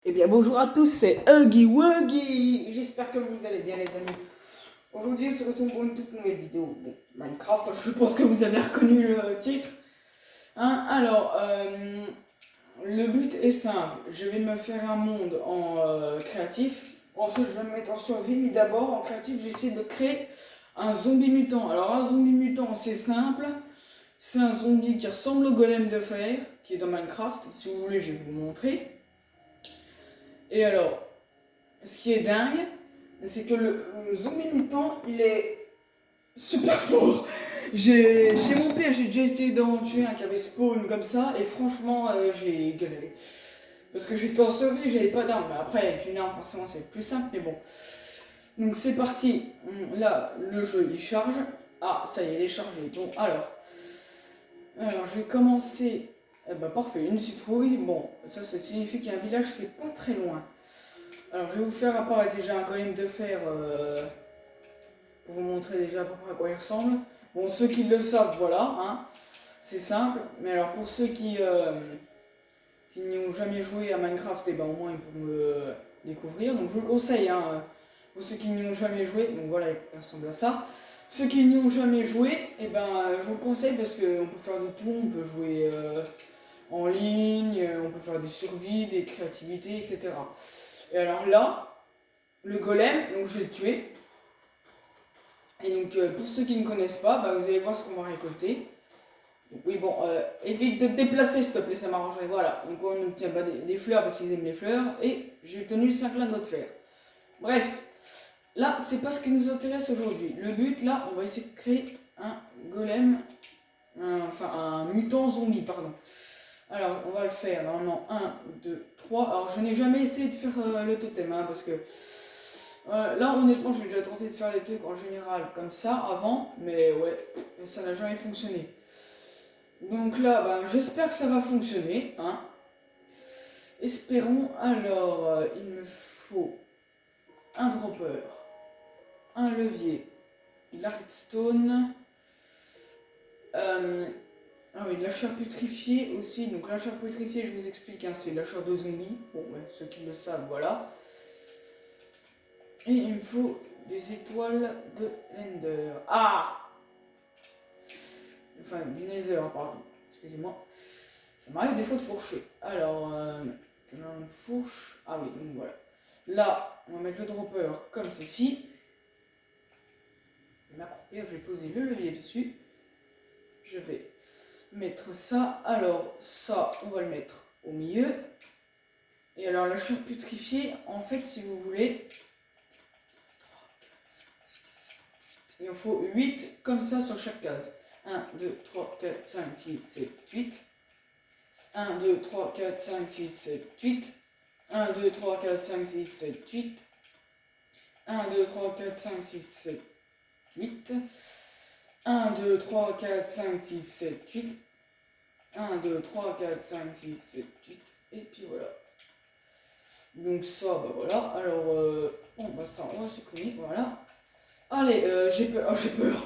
Eh bien bonjour à tous, c'est Huggy Wuggy. J'espère que vous allez bien les amis. Aujourd'hui on se retrouve pour une toute nouvelle vidéo de Minecraft. Je pense que vous avez reconnu le titre. Le but est simple. Je vais me faire un monde en créatif. Ensuite je vais me mettre en survie. Mais d'abord en créatif j'essaie de créer un zombie mutant. Alors un zombie mutant c'est simple. C'est un zombie qui ressemble au golem de fer qui est dans Minecraft. Si vous voulez je vais vous le montrer. Et alors, ce qui est dingue, c'est que le zombie mutant, il est super fort. Chez mon père, j'ai déjà essayé d'en tuer un qui avait spawn comme ça, et franchement, j'ai galéré. Parce que j'étais en survie, j'avais pas d'arme. Après, avec une arme, forcément, c'est plus simple, mais bon. Donc c'est parti. Là, le jeu, il charge. Ah, ça y est, il est chargé. Bon, alors je vais commencer. Eh ben, parfait, une citrouille. Bon, ça signifie qu'il y a un village qui est pas très loin. Alors je vais vous faire apparaître déjà un golem de fer pour vous montrer déjà à peu près à quoi il ressemble. Bon, ceux qui le savent, voilà, hein, c'est simple. Mais alors pour ceux qui n'y ont jamais joué à Minecraft, et ben au moins ils pourront le découvrir. Donc je vous le conseille, hein, pour ceux qui n'y ont jamais joué, donc voilà, il ressemble à ça. Ceux qui n'y ont jamais joué, et ben je vous le conseille parce qu'on peut faire de tout, on peut jouer en ligne, on peut faire des survies, des créativités, etc. Et alors là, le golem, donc je vais le tuer. Et donc pour ceux qui ne connaissent pas, bah, vous allez voir ce qu'on va récolter. Donc, oui bon, évite de te déplacer s'il te plaît, ça m'arrangerait. Voilà, donc on obtient bah, des fleurs parce qu'ils aiment les fleurs. Et j'ai obtenu 5 lingots de fer. Bref, là c'est pas ce qui nous intéresse aujourd'hui. Le but là, on va essayer de créer un golem, un mutant zombie, pardon. Alors on va le faire normalement 1, 2, 3. Alors je n'ai jamais essayé de faire le totem hein, parce que là honnêtement j'ai déjà tenté de faire des trucs en général comme ça avant, mais ouais, ça n'a jamais fonctionné. Donc là, bah, j'espère que ça va fonctionner, hein. Espérons. Alors, il me faut un dropper, un levier, de la redstone, ah oui, de la chair putrifiée aussi. Donc la chair putrifiée, je vous explique, hein, c'est la chair de zombie. Bon, ouais, ceux qui le savent, voilà. Et il me faut des étoiles de l'Ender. Ah! Enfin, du Nether, pardon. Excusez-moi. Ça m'arrive des fois de fourcher. Alors, une fourche. Ah oui, donc voilà. Là, on va mettre le dropper comme ceci. Je vais m'accroupir, je vais poser le levier dessus. Je vais mettre ça. Alors, ça, on va le mettre au milieu. Et alors, la chair putrifiée, en fait, si vous voulez, 3, 4, 5, 6, 7, 8. Il en faut 8 comme ça sur chaque case. 1, 2, 3, 4, 5, 6, 7, 8. 1, 2, 3, 4, 5, 6, 7, 8. 1, 2, 3, 4, 5, 6, 7, 8. 1, 2, 3, 4, 5, 6, 7, 8. 1, 2, 3, 4, 5, 6, 7, 8. 1, 2, 3, 4, 5, 6, 7, 8. Et puis voilà. Donc ça, bah voilà. Alors, bon, bah ça, on va supprimer, voilà. Allez, j'ai peur. Oh, j'ai peur.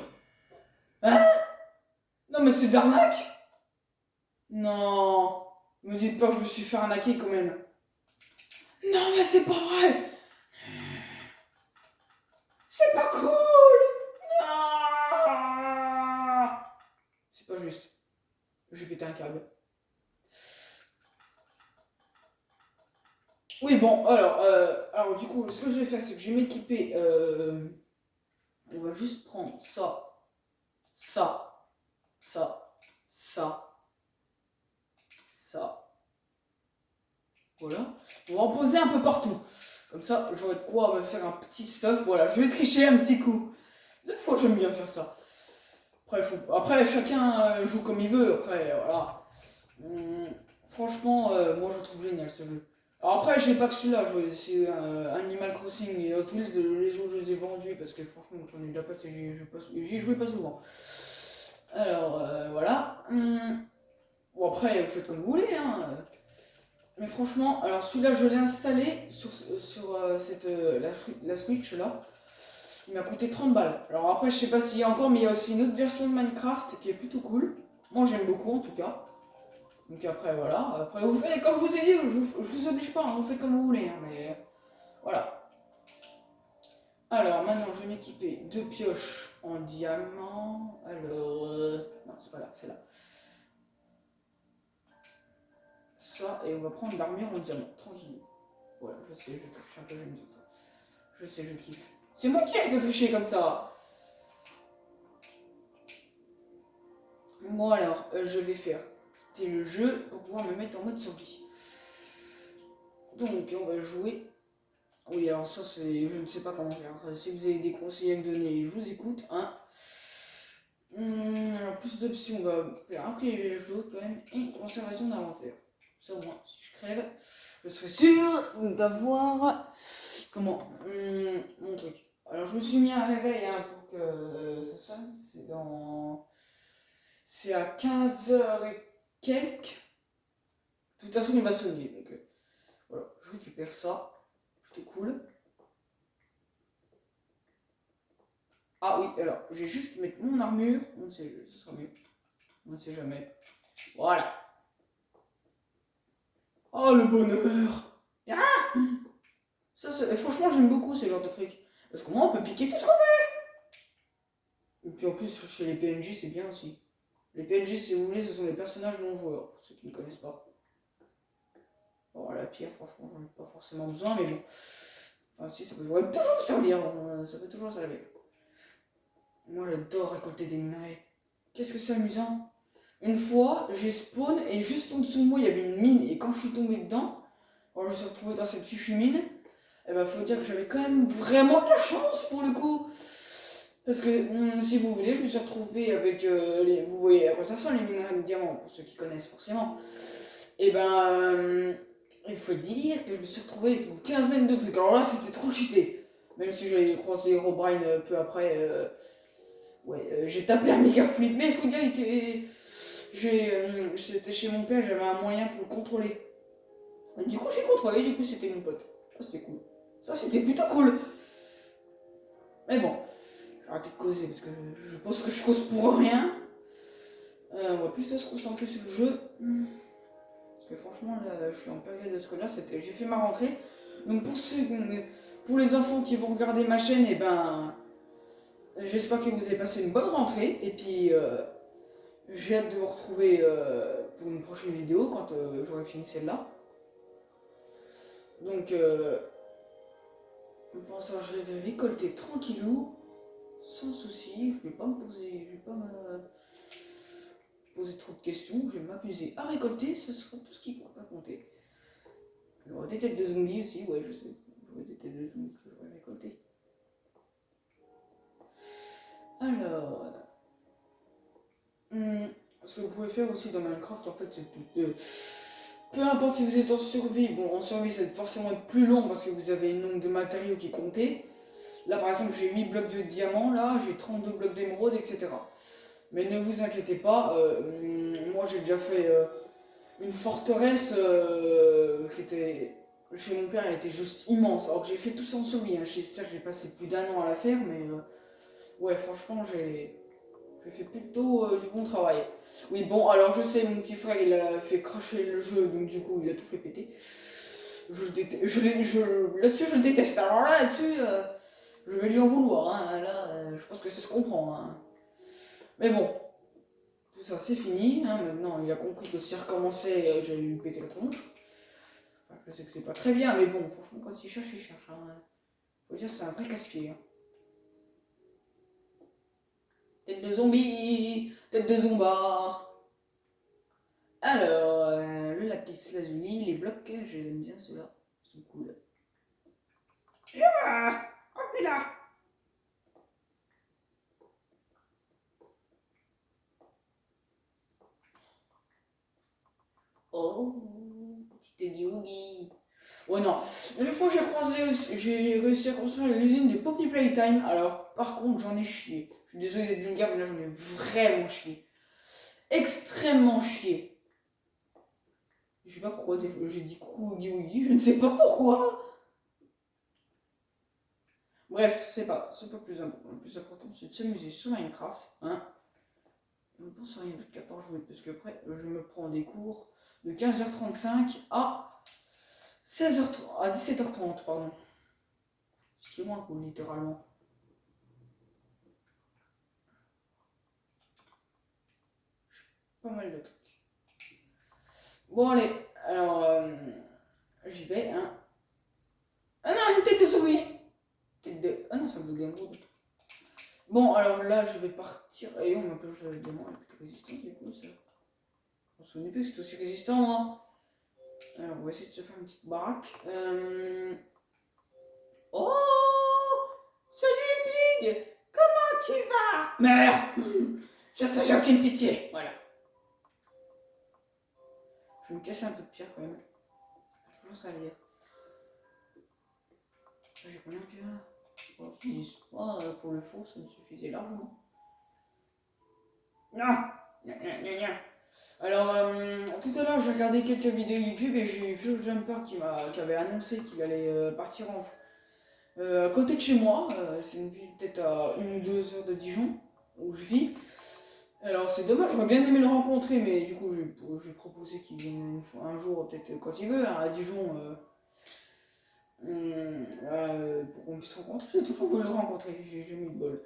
Hein? Non, mais c'est de l'arnaque? Non. Me dites pas que je me suis fait arnaquer quand même. Non, mais c'est pas vrai. C'est pas cool. Non. C'est pas juste. J'ai pété un câble. Oui, bon, alors du coup, ce que je vais faire, c'est que je vais m'équiper. On va juste prendre ça, ça, ça, ça, ça. Voilà. On va en poser un peu partout. Comme ça, j'aurai de quoi me faire un petit stuff. Voilà, je vais tricher un petit coup. Des fois, j'aime bien faire ça. Après chacun joue comme il veut. Après, voilà. Franchement, moi, je trouve génial ce jeu. Alors après, j'ai pas que celui-là, c'est Animal Crossing et Hot Wheels, les autres je les ai vendus parce que franchement, j'en ai déjà passé, j'y jouais pas souvent. Alors voilà. Bon après, vous faites comme vous voulez, hein. Mais franchement, alors celui-là, je l'ai installé sur la Switch là. Il m'a coûté 30 balles. Alors après, je sais pas s'il y a encore, mais il y a aussi une autre version de Minecraft qui est plutôt cool. Moi, j'aime beaucoup en tout cas. Donc après, voilà. Après, vous faites, comme je vous ai dit, je vous oblige pas, hein, vous faites comme vous voulez, hein, mais voilà. Alors, maintenant, je vais m'équiper de pioches en diamant. Alors, non, c'est pas là, c'est là. Ça, et on va prendre l'armure en diamant, tranquille. Voilà, je sais, je triche un peu, j'aime bien ça. Je sais, je kiffe. C'est mon kiff de tricher comme ça. Bon alors, je vais faire quitter le jeu pour pouvoir me mettre en mode survie. Donc, on va jouer. Oui, alors ça, c'est, je ne sais pas comment faire. Si vous avez des conseils à me donner, je vous écoute. Hein. Alors, plus d'options, on va faire un privilège d'autre quand même. Et conservation d'inventaire. Ça, au moins, si je crève, je serai sûr d'avoir. Comment mon truc. Alors, je me suis mis un réveil hein, pour que ça sonne. C'est à 15h et quelques. De toute façon, il va sonner. Donc, voilà, je récupère ça. Plutôt cool. Ah oui, alors, je vais juste mettre mon armure. On sait, ce sera mieux. On ne sait jamais. Voilà. Oh, le bonheur. Ah ça, franchement, j'aime beaucoup ce genre de trucs. Parce qu'au moins, on peut piquer tout ce qu'on veut. Et puis en plus, chez les PNJ, c'est bien aussi. Les PNJ, si vous voulez, ce sont les personnages non joueurs, pour ceux qui ne connaissent pas. Bon, la pierre, franchement, j'en ai pas forcément besoin, mais bon. Enfin, si, ça peut toujours servir. Ça peut toujours servir. Moi, j'adore récolter des minerais. Qu'est-ce que c'est amusant. Une fois, j'ai spawn et juste en dessous de moi, il y avait une mine. Et quand je suis tombé dedans, alors je me suis retrouvé dans cette fichue mine. Et ben, faut dire que j'avais quand même vraiment de la chance pour le coup. Parce que, si vous voulez, je me suis retrouvé avec vous voyez à quoi ça ressemble les minerais de diamant, pour ceux qui connaissent forcément. Et ben, il faut dire que je me suis retrouvé avec une quinzaine de trucs. Alors là, c'était trop cheaté. Même si j'avais croisé Herobrine peu après, j'ai tapé un méga flip. Mais il faut dire que c'était chez mon père, j'avais un moyen pour le contrôler. Et du coup, j'ai contrôlé, du coup, c'était mon pote. Ça, c'était cool. Ça, c'était plutôt cool. Mais bon, j'ai arrêté de causer parce que je pense que je cause pour rien. On va plutôt se concentrer sur le jeu. Parce que franchement, là, je suis en période scolaire, j'ai fait ma rentrée. Donc pour les enfants qui vont regarder ma chaîne, et ben, j'espère que vous avez passé une bonne rentrée. Et puis, j'ai hâte de vous retrouver pour une prochaine vidéo quand j'aurai fini celle-là. Donc, pour ça, je vais récolter tranquillou, sans souci. Je vais pas me poser trop de questions. Je vais m'amuser à récolter. Ce sera tout ce qui ne va pas compter. Il y aura des têtes de zombies aussi, ouais, je sais. J'aurai des têtes de zombies que j'aurai récoltées. Alors, ce que vous pouvez faire aussi dans Minecraft, en fait, c'est tout. Peu importe si vous êtes en survie, bon, en survie, ça va forcément être plus long parce que vous avez un nombre de matériaux qui comptait. Là, par exemple, j'ai 8 blocs de diamants, là, j'ai 32 blocs d'émeraude, etc. Mais ne vous inquiétez pas, moi j'ai déjà fait une forteresse qui était chez mon père, elle était juste immense. Alors que j'ai fait tout ça en survie, hein. Certes, j'ai passé plus d'1 an à la faire, mais ouais, franchement, j'ai fait plutôt du bon travail. Oui, bon, alors je sais, mon petit frère, il a fait cracher le jeu, donc du coup, il a tout fait péter. Là-dessus, je le déteste. Alors là-dessus, je vais lui en vouloir. Hein. Là, je pense que ça se comprend. Hein. Mais bon, tout ça, c'est fini. Hein. Maintenant, il a compris que si il recommençait, j'allais lui péter la tronche. Enfin, je sais que c'est pas très bien, mais bon, franchement, quand il cherche, il cherche. Hein. Faut dire, c'est un vrai casse-pied. Hein. Tête de zombie, tête de zombard. Alors, le lapis lazuli, les blocs, je les aime bien ceux-là. Ils sont cool. Ah, hop là. Oh, petite Yogi. Ouais, non. Une fois, j'ai réussi à construire l'usine de Poppy Playtime. Alors, par contre, j'en ai chié. Je suis désolé d'être vulgaire, mais là, j'en ai vraiment chié. Extrêmement chié. Je sais pas pourquoi, des fois, j'ai dit coucou Yogi, je ne sais pas pourquoi. Bref, c'est pas plus important. Le plus important, c'est de s'amuser sur Minecraft. Hein. On ne pense à rien d'autre qu'à part jouer, parce qu'après, je me prends des cours de 15h35 à 16h30, à 17h30, pardon. Ce qui est moins cool, littéralement. Pas mal de trucs. Bon, allez, alors, j'y vais, hein. Ah non, une tête de souris. Ah non, ça me donne un gros. Bon, alors là, je vais partir. Et on m'appelle le diamant avec toute résistance, c'est cool ça. On se souvenait plus que c'était aussi résistant, hein. Alors, on va essayer de se faire une petite baraque. Oh, salut Big. Comment tu vas? Meurs. Je sais, j'ai aucune pitié. Voilà. Je vais me casser un peu de pierre quand même. Toujours ça à lire. J'ai combien de pierre là? Oh, 10. Oh, pour le four, ça me suffisait largement. Non. Alors, tout à l'heure, j'ai regardé quelques vidéos YouTube et j'ai vu Jumper qui avait annoncé qu'il allait partir à côté de chez moi. C'est une ville peut-être à 1 ou 2 heures de Dijon, où je vis. Alors, c'est dommage, j'aurais bien aimé le rencontrer, mais du coup, j'ai proposé qu'il vienne un jour, peut-être quand il veut, hein, à Dijon, pour qu'on puisse se rencontrer. J'ai toujours voulu le rencontrer, j'ai jamais eu de bol.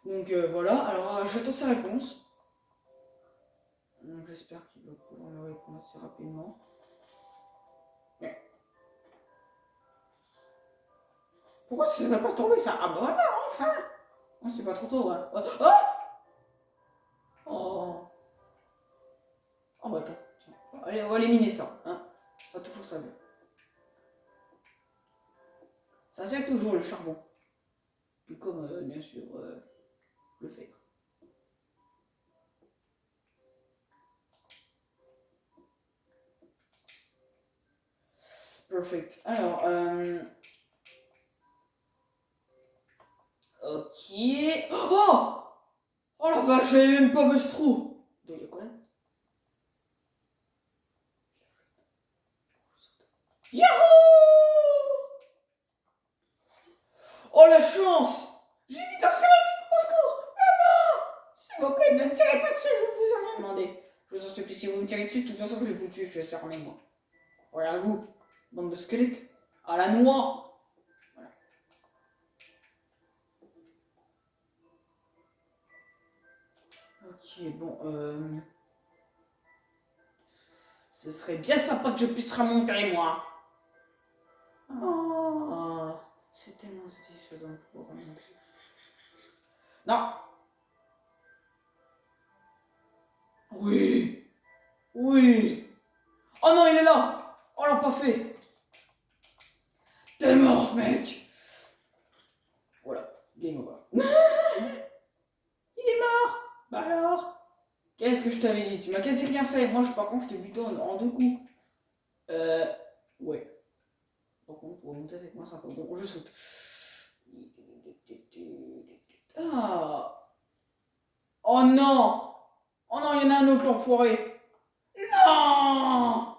Donc voilà, alors j'attends sa réponse. Donc j'espère qu'il va pouvoir me répondre assez rapidement. Pourquoi ça ne va pas tomber ça? Ah bah voilà, enfin! Oh, c'est pas trop tôt, hein. Oh! Oh! Oh bah attends, tiens. Allez, on va éliminer ça, hein. Ça va toujours servir. Ça sert toujours le charbon. Tout comme, bien sûr, le fer. Perfect. Alors, ok. Oh! Oh la vache, j'avais même pas vu ce trou! Il y a quoi? Yahoo! Oh la chance! J'ai mis un squelette! Au secours! Maman! S'il vous plaît, ne me tirez pas dessus, je vous en ai demandé. Je vous en supplie, si vous me tirez dessus, de toute façon, je vais vous tuer, je vais armer moi. Voilà vous, bande de squelettes. À la noix! Voilà. Ok, bon, ce serait bien sympa que je puisse remonter, moi. Oh, c'est tellement satisfaisant de pouvoir remonter. Non! Oui! Oui! Oh non, il est là! On l'a pas fait! T'es mort, mec! Voilà, game over. Il est mort! Bah alors? Qu'est-ce que je t'avais dit? Tu m'as quasi rien fait. Moi, par contre, je t'ai buté en 2 coups. Ouais. Par contre, pour remonter avec moi, c'est un peu bon. Je saute. Ah! Oh non! Oh non, il y en a un autre, l'enfoiré! Non!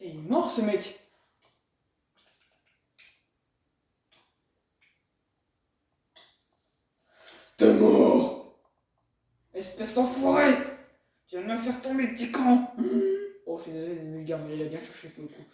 Et il est mort, ce mec! T'es mort! Espèce d'enfoiré! Tu viens de me faire tomber, petit con! Oh, je suis désolé d'être vulgaire, mais il a bien cherché pour le coup.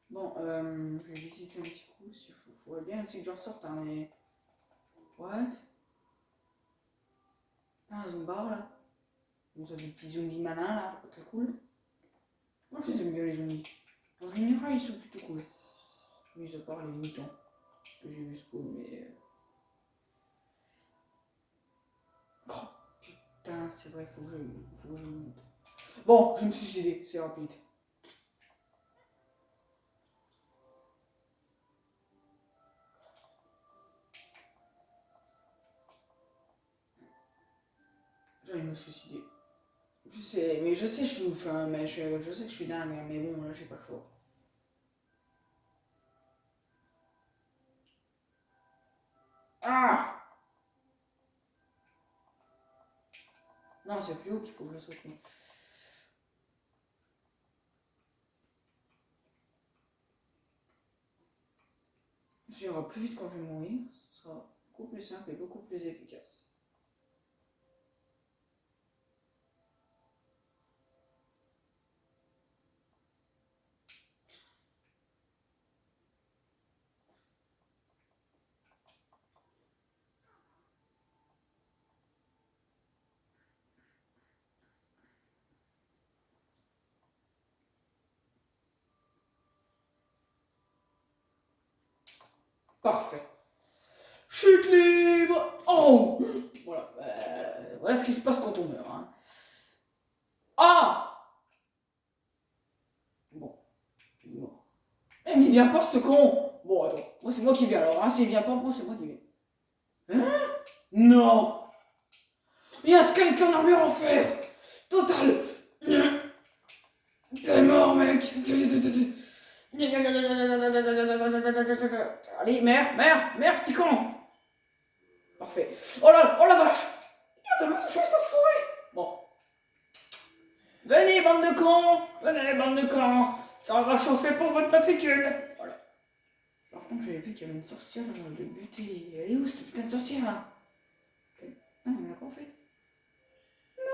Bon, je vais visiter un petit coup, s'il faut. Faudrait bien essayer que j'en sorte, hein, mais... What? Ah, un zombard, là. Vous avez des petits zombies malins, là, pas très cool. Moi, je les aime bien, les zombies. En général, ils sont plutôt cool. Mis à part les mutants, que j'ai vu spawn, mais... Oh, putain, c'est vrai, faut que je monte. Bon, je vais me suicider, c'est rapide. J'ai envie de me suicider. Je sais, mais je sais, je suis ouf, hein, mais je sais que je suis dingue, hein, mais bon, là, j'ai pas le choix. Ah! Non, c'est plus haut qu'il faut que je saute. Ça ira plus vite quand je vais mourir. Ce sera beaucoup plus simple et beaucoup plus efficace. Parfait. Chute libre. Oh! Voilà. Voilà ce qui se passe quand on meurt. Hein. Ah! Bon. Il est mort. Eh, mais il vient pas, ce con! Bon, attends. Moi, c'est moi qui viens alors. Hein. S'il vient pas, moi, c'est moi qui viens. Hein? Non! Il y a un squelette en armure en fer! Total! T'es mort, mec! Allez, mère, petit con! Parfait. Oh la vache! Il a tellement touché cette forêt! Bon. Venez, bande de cons! Venez, bande de cons! Ça va chauffer pour votre matricule! Voilà. Par contre, j'avais vu qu'il y avait une sorcière dans le buter. Elle est où cette putain de sorcière là? Ah, mais elle a pas en fait. Non!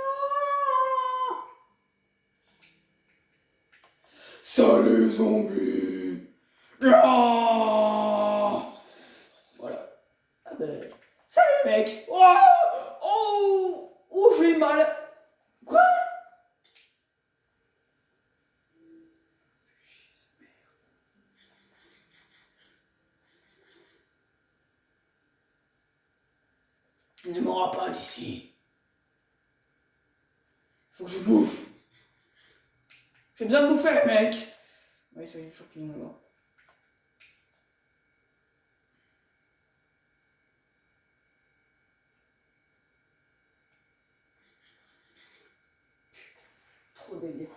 Salut zombies! Ah! Voilà. Ah ben. Salut mec! Oh! Oh, j'ai mal! Quoi? Il ne m'aura pas d'ici. Faut que je bouffe. J'ai besoin de bouffer, mec. Oui, ça y est, champignon là-bas. Trop délire.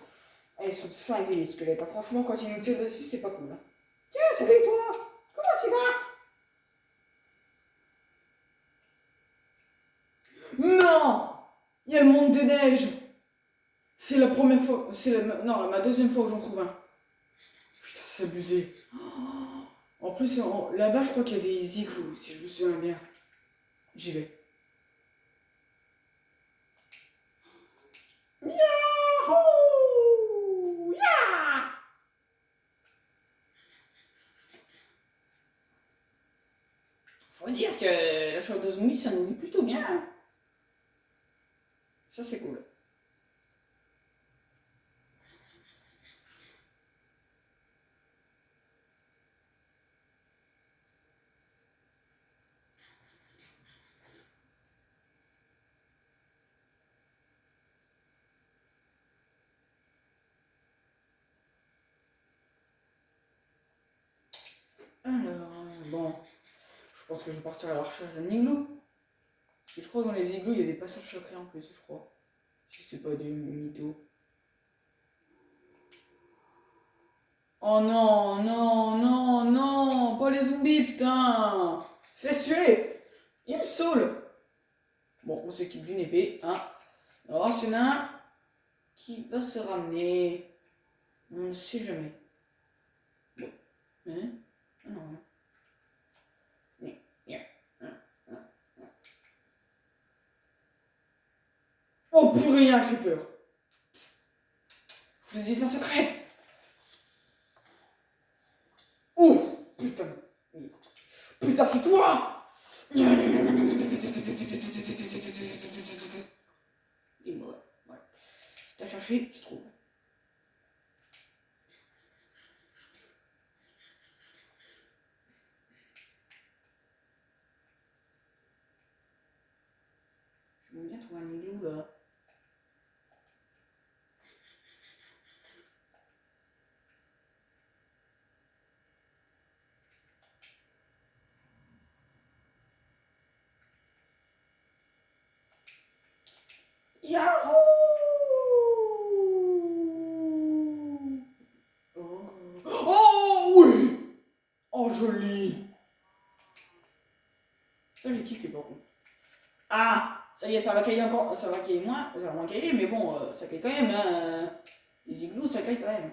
Elles sont cinglées, les squelettes. Franchement, quand ils nous tirent dessus, c'est pas cool. Hein. Tiens, salut toi. Comment tu vas? Non! Il y a le monde des neiges. C'est la première fois. Non, ma deuxième fois que j'en trouve un. Putain, c'est abusé. En plus, là-bas, je crois qu'il y a des igloos, si je me souviens bien. J'y vais. Yahoo! Yeah! Faut dire que la chair de zombie, ça nourrit plutôt bien. Hein. Ça, c'est cool. Alors, bon, je pense que je vais partir à la recherche d'un igloo. Parce que je crois que dans les igloos, il y a des passages secrets en plus, je crois. Si c'est pas des mythos. Oh non, non, non, non, pas les zombies, putain! Fais tuer! Il me saoule! Bon, on s'équipe d'une épée, hein. Alors, s'il y en a un qui va se ramener. On ne sait jamais. Bon. Hein? Ah non, hein. Oh purée, il y a un creeper! Je vous dis un secret! Oh! Putain! Putain, c'est toi! Dis-moi, ouais. T'as cherché, tu trouves. Je veux bien trouver un igloo là. Yahoo! Oh. Oh oui! Oh joli! Ça, je Ça y est, ça va cailler encore, ça va cailler moins, ça va moins cailler, mais bon, ça caille quand même, hein. Les igloos, ça caille quand même.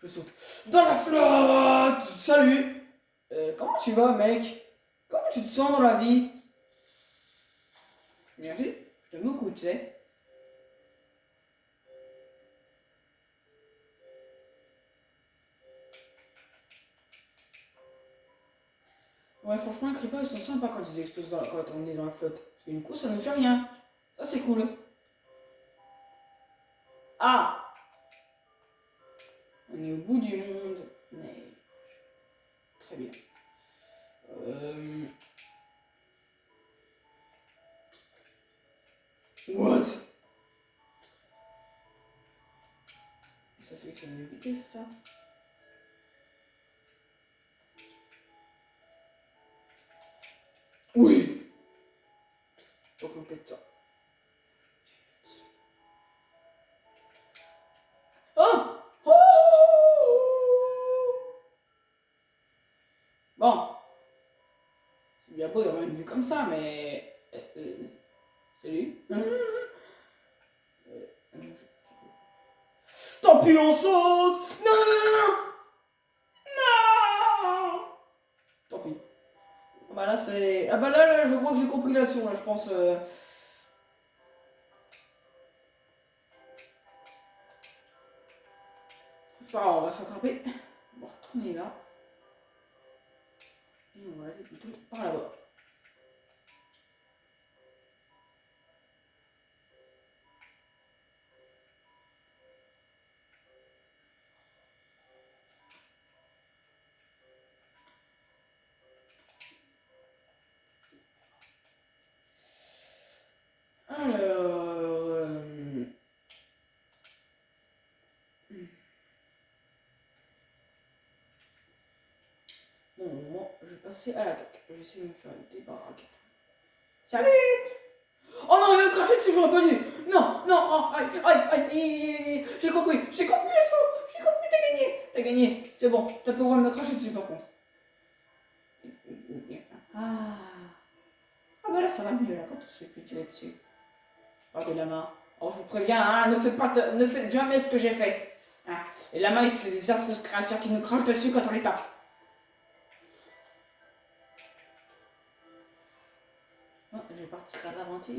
Je saute. Dans la flotte! Salut! Comment tu vas, mec? Comment tu te sens dans la vie? Merci, je t'aime beaucoup, tu sais. Ouais, franchement, les creepers, ils sont sympas quand ils explosent quand on est dans la flotte. Parce que du coup, ça ne fait rien. Ça, c'est cool. Ah! On est au bout du monde. Mais... Très bien. What? Ça sélectionne de vitesse, ça. Oui! Faut qu'on pète ça. Oh! Oh! Bon. C'est bien beau d'avoir une vue comme ça, mais... salut. Tant pis, on saute! Non, non, non, non! Non! Tant pis. Ah bah là, c'est... Ah bah là, je crois que j'ai compris la leçon, là, je pense... C'est pas grave, on va se rattraper. On va retourner là. Et on va aller plutôt par là-bas. Alors... Bon, moi, je vais passer à l'attaque. Je vais essayer de me faire des baraques. Salut! Oh non, il va me cracher dessus, j'aurais pas dû! Non, non, oh, aïe, aïe, aïe, j'ai compris le saut! J'ai compris, t'as gagné! T'as gagné, c'est bon, t'as pas le droit de me cracher dessus par contre. Ah, ah bah là, ça va mieux, là, quand on se fait plus tirer dessus. Regardez la main. Oh, je vous préviens, hein, ne faites jamais ce que j'ai fait. Hein. Et la main, c'est des affreuses créatures qui nous crachent dessus quand on les tape. Oh, j'ai parti à l'aventure.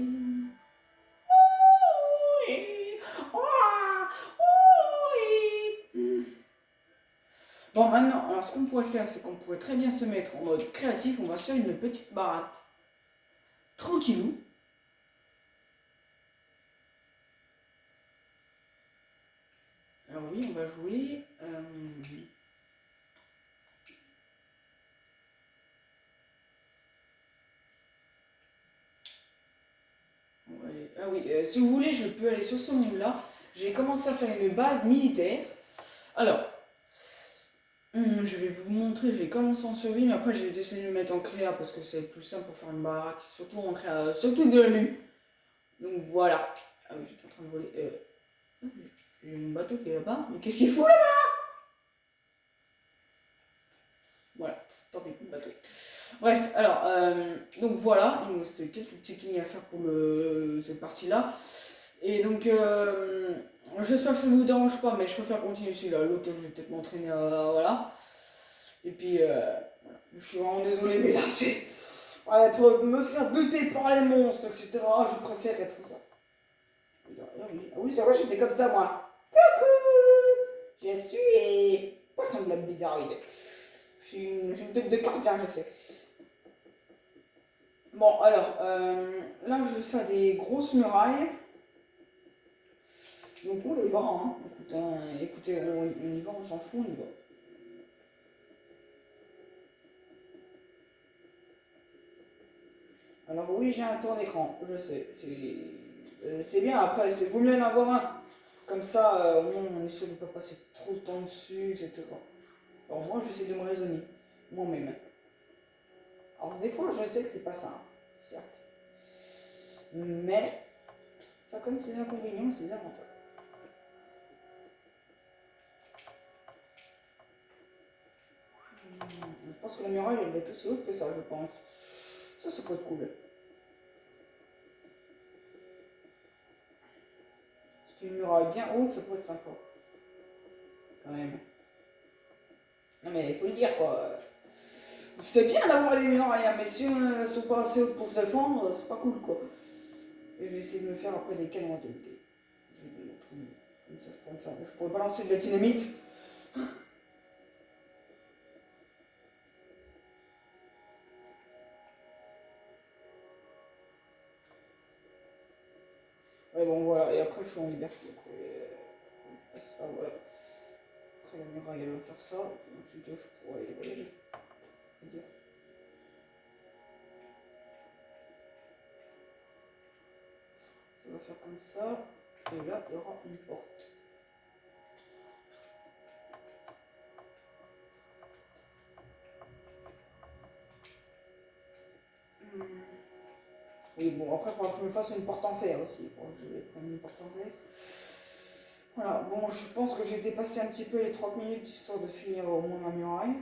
Bon, maintenant, alors ce qu'on pourrait faire, c'est qu'on pourrait très bien se mettre en mode créatif. On va se faire une petite baraque. Tranquillou. Alors oui, on va jouer... Ah oui, si vous voulez, je peux aller sur ce monde-là. J'ai commencé à faire une base militaire. Alors, je vais vous montrer, j'ai commencé en survie, mais après j'ai décidé de me mettre en créa parce que c'est plus simple pour faire une baraque, surtout en créa, surtout de l'U. Donc voilà. Ah oui, j'étais en train de voler. J'ai mon bateau qui est là-bas, mais qu'est-ce qu'il fout là-bas? Voilà, tant pis, le bateau. Bref, alors, donc voilà, il me reste quelques petites lignes à faire pour cette partie-là. Et donc, j'espère que ça ne vous dérange pas, mais je préfère continuer celui-là. L'autre, je vais peut-être m'entraîner à. Voilà. Et puis, voilà. Je suis vraiment désolé, mais là, j'ai. Me faire buter par les monstres, etc. Je préfère être ça. Ah oui, c'est vrai, j'étais comme ça, moi. Coucou! Je suis. Poisson de la bizarroïde. J'ai une tête de cardiaque, je sais. Bon, alors, là, je vais faire des grosses murailles. Donc, on y va, hein. Écoutez, on y va, on s'en fout, on y va. Alors, oui, j'ai un tour d'écran, je sais. C'est bien, après, c'est vaut mieux en avoir un. Comme ça, au moins, on est sûr de ne pas passer trop de temps dessus, etc. Alors, moi, j'essaie de me raisonner, moi-même. Alors, des fois, je sais que c'est pas simple, certes. Mais, ça a comme ses inconvénients et ses avantages. Je pense que la muraille, elle va être aussi haute que ça, je pense. Ça peut être cool. une muraille bien haute, ça pourrait être sympa. Quand même. Non mais il faut le dire quoi. C'est bien d'avoir des murailles, hein, mais si on ne sont pas assez hautes pour se défendre, c'est pas cool quoi. Et je vais essayer de me faire après des canons à TNT. Je vais me montrer. Comme ça je pourrais balancer de la dynamite. Ouais bon voilà, et après je suis en liberté. Après, je passe ça, voilà. Après la muraille elle va faire ça, et ensuite je pourrais aller voyager. Ça va faire comme ça, et là il y aura une porte. Et bon, après, il faudra que je me fasse une porte en fer aussi. Il faudra que je prenne une porte en fer. Voilà, bon, je pense que j'ai dépassé un petit peu les 30 minutes histoire de finir au moins ma muraille.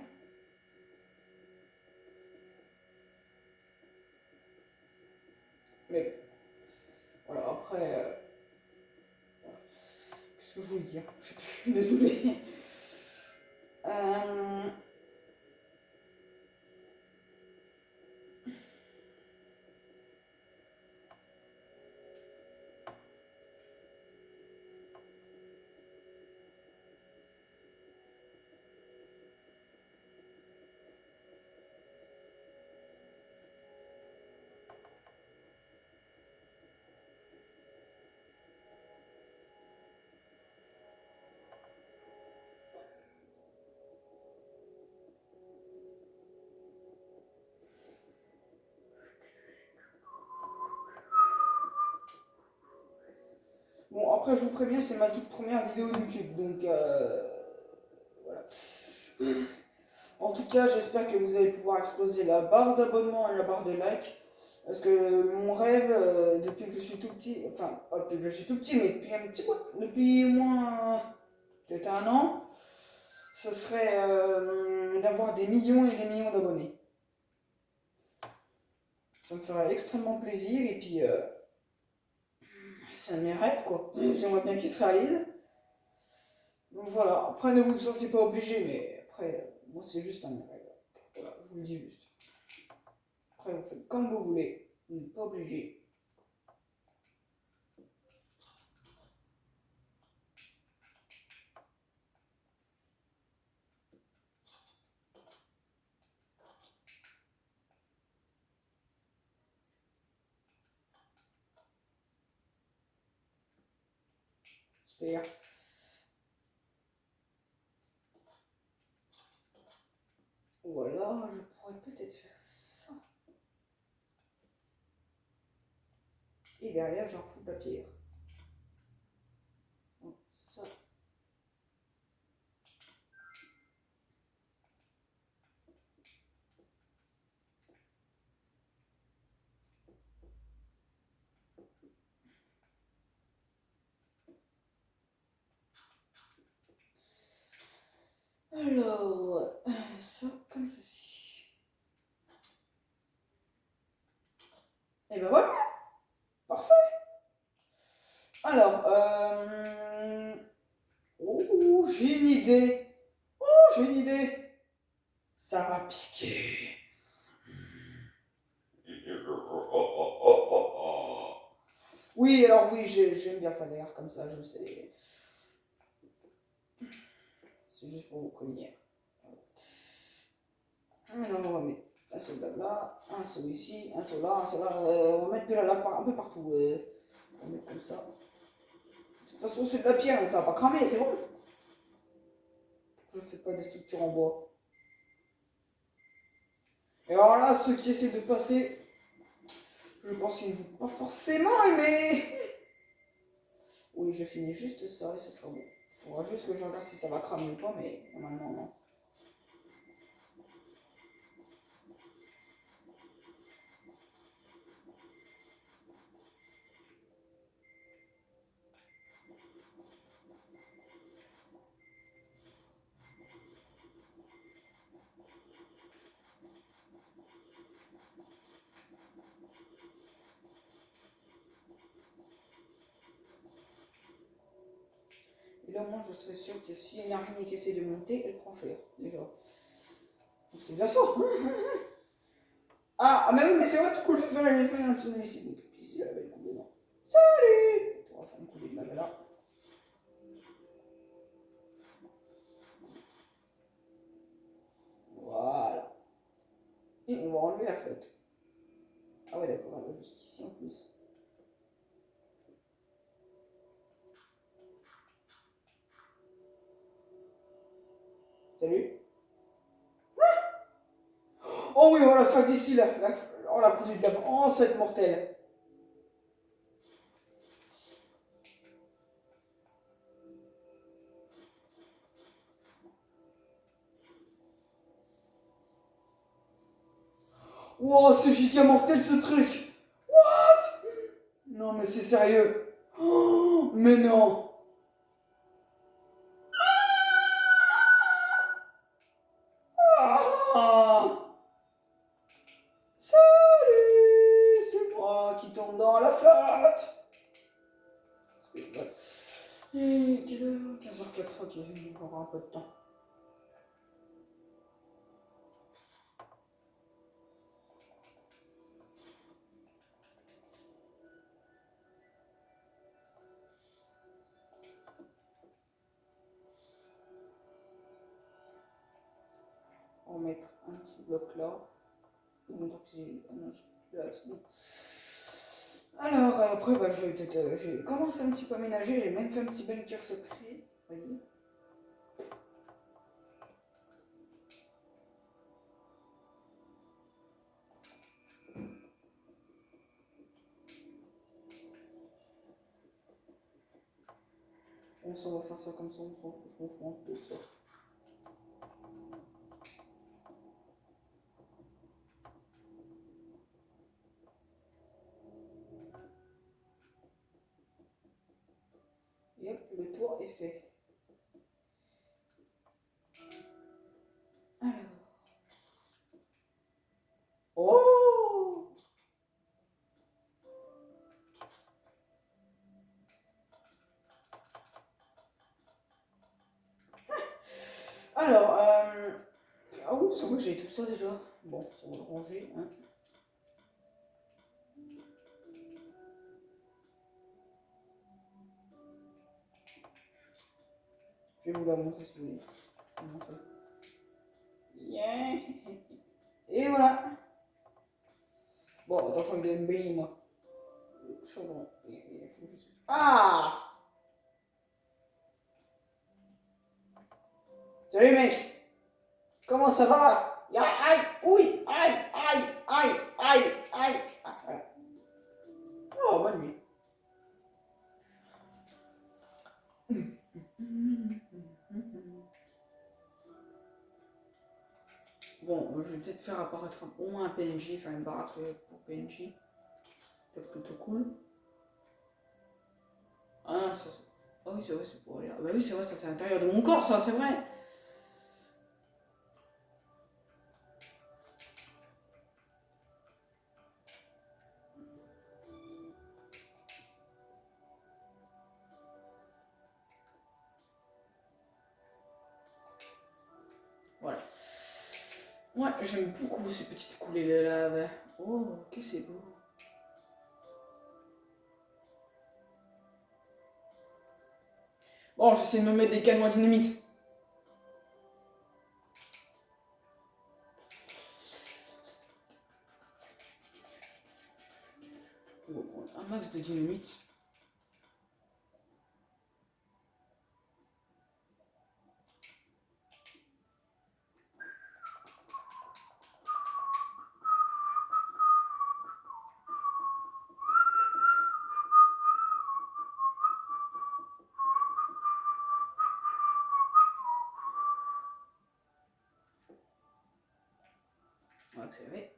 Mais voilà, après. Voilà. Qu'est-ce que je voulais dire? Je suis désolée. Euh, Bon, après, je vous préviens, c'est ma toute première vidéo YouTube. Donc, voilà. En tout cas, j'espère que vous allez pouvoir exploser la barre d'abonnement et la barre de like. Parce que mon rêve, depuis que je suis tout petit, enfin, pas depuis que je suis tout petit, mais depuis un petit peu, depuis au moins peut-être un an, ce serait d'avoir des millions et des millions d'abonnés. Ça me ferait extrêmement plaisir et puis c'est un de mes rêves quoi. J'aimerais bien qu'il se réalise. Donc voilà, après ne vous sentez pas obligé, mais après, moi c'est juste un de mes rêves. Voilà, je vous le dis juste. Après, vous faites comme vous voulez, vous n'êtes pas obligé. J'espère. Voilà, je pourrais peut-être faire ça. Et derrière, j'en fous de la pierre. Donc, ça. Alors, ça comme ceci. Et ben voilà, parfait. Alors, oh, j'ai une idée. Oh, j'ai une idée. Ça va piquer. Oui, alors oui, j'aime bien faire des airs comme ça, je sais. C'est juste pour vous prévenir. Alors, on va mettre un seul là, un seul ici, un seul là, un seul là. On va mettre de la lave un peu partout. On va mettre comme ça. De toute façon, c'est de la pierre, donc ça va pas cramer, c'est bon. Je fais pas des structures en bois. Et alors là, ceux qui essaient de passer, je pense qu'ils ne vont pas forcément aimer. Oui, je finis juste ça et ce sera bon. Il faudra juste que je regarde si ça va cramer ou pas, mais normalement non. Et là, moi, je serais sûr que s'il y a une araignée qui essaie de monter, elle prend cher, déjà. Donc, c'est déjà ça. Ah, mais oui, mais c'est vrai, du coup, je vais faire un tour ici. Donc, ici, la belle coulée, non. Salut! On va faire une coulée de la là. Voilà. Et on va enlever la flotte. Ah ouais, d'accord, elle va jusqu'ici en plus. Salut. Oh oui, voilà, flotte ici, là. Oh, la cousine de la... Oh, cette mortelle. Wow, c'est giga mortel, ce truc. What? Non, mais c'est sérieux. Oh, mais non. Ah. Salut, c'est moi qui tombe dans la flotte. Et quelle heure? 15h04, ok, j'aurai un peu de temps. On va mettre un petit bloc là. Donc, ah non, là, c'est bon. Alors, après, bah, j'ai commencé un petit peu à ménager, j'ai même fait un petit bunker secret. Vous voyez? On s'en va faire ça comme ça, je m'en fous un peu de ça. Et hop, le tour est fait. Alors. Oh! Alors, ah oui, c'est vrai que j'ai tout ça déjà. Bon, ça va le ranger, hein. Je vais vous la montrer si vous voulez. Yeah. Et voilà. Bon, attention, il est béni, moi. Chaudron. Il faut juste... Ah! Salut, mec! Comment ça va? Aïe! Oui! Aïe! Aïe! Aïe! Aïe! Aïe! Ah, voilà. Oh, bonne nuit. Bon, je vais peut-être faire apparaître au moins un PNJ, enfin une baraque pour PNJ. C'est plutôt cool. Ah non, ça c'est... Ah oui, c'est vrai, c'est pour aller là. Bah oui, c'est vrai, ça c'est à l'intérieur de mon corps, ça, c'est vrai. Voilà. Ouais, j'aime beaucoup ces petites coulées de lave. Oh, que c'est beau. Bon, j'essaie de me mettre des canons à dynamite. Un max de dynamite. On va accélérer.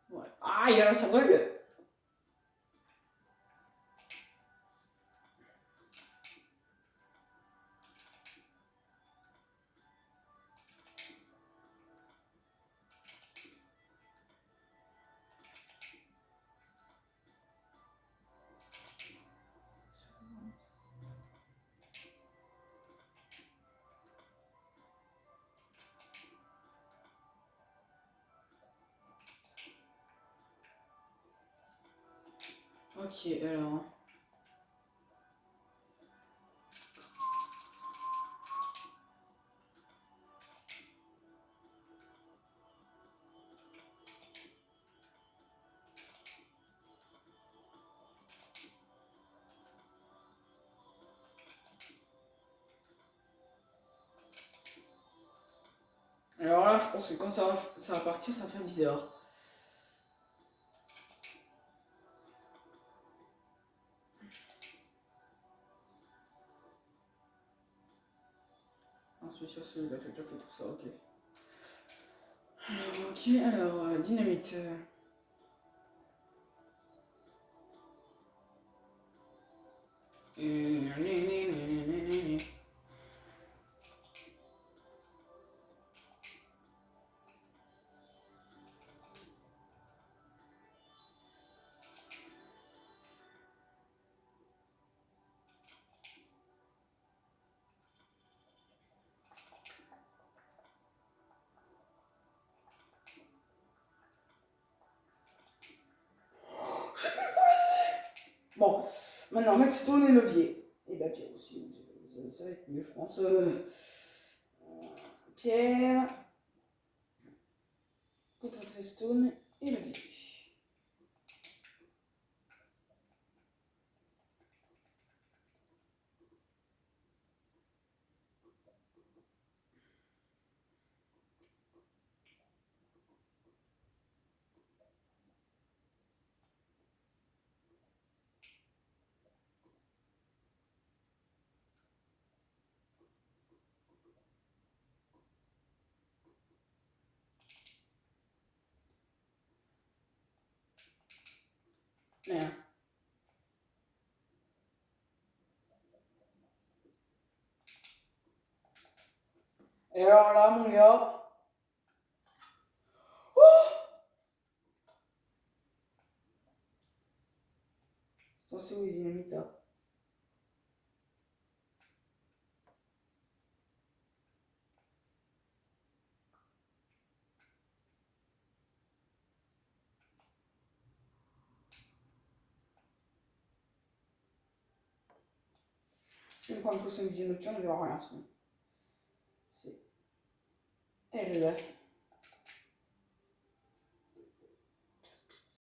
Voilà. Ah, il y a ça brûle. Ok, alors. Alors là, je pense que quand ça va partir, ça va faire bizarre. Ensuite, sur celui-là, j'ai déjà fait tout ça, ok. Ok, alors, dynamite. Bon, maintenant, redstone et levier. Et bah, pierre aussi, ça va être mieux, je pense. Pierre, poudre de redstone et levier. Merde. Et alors là, mon gars. Ça, c'est où les dynamites là? Je vais me prendre une potion de vie nocturne, il n'y aura rien sinon. C'est elle là.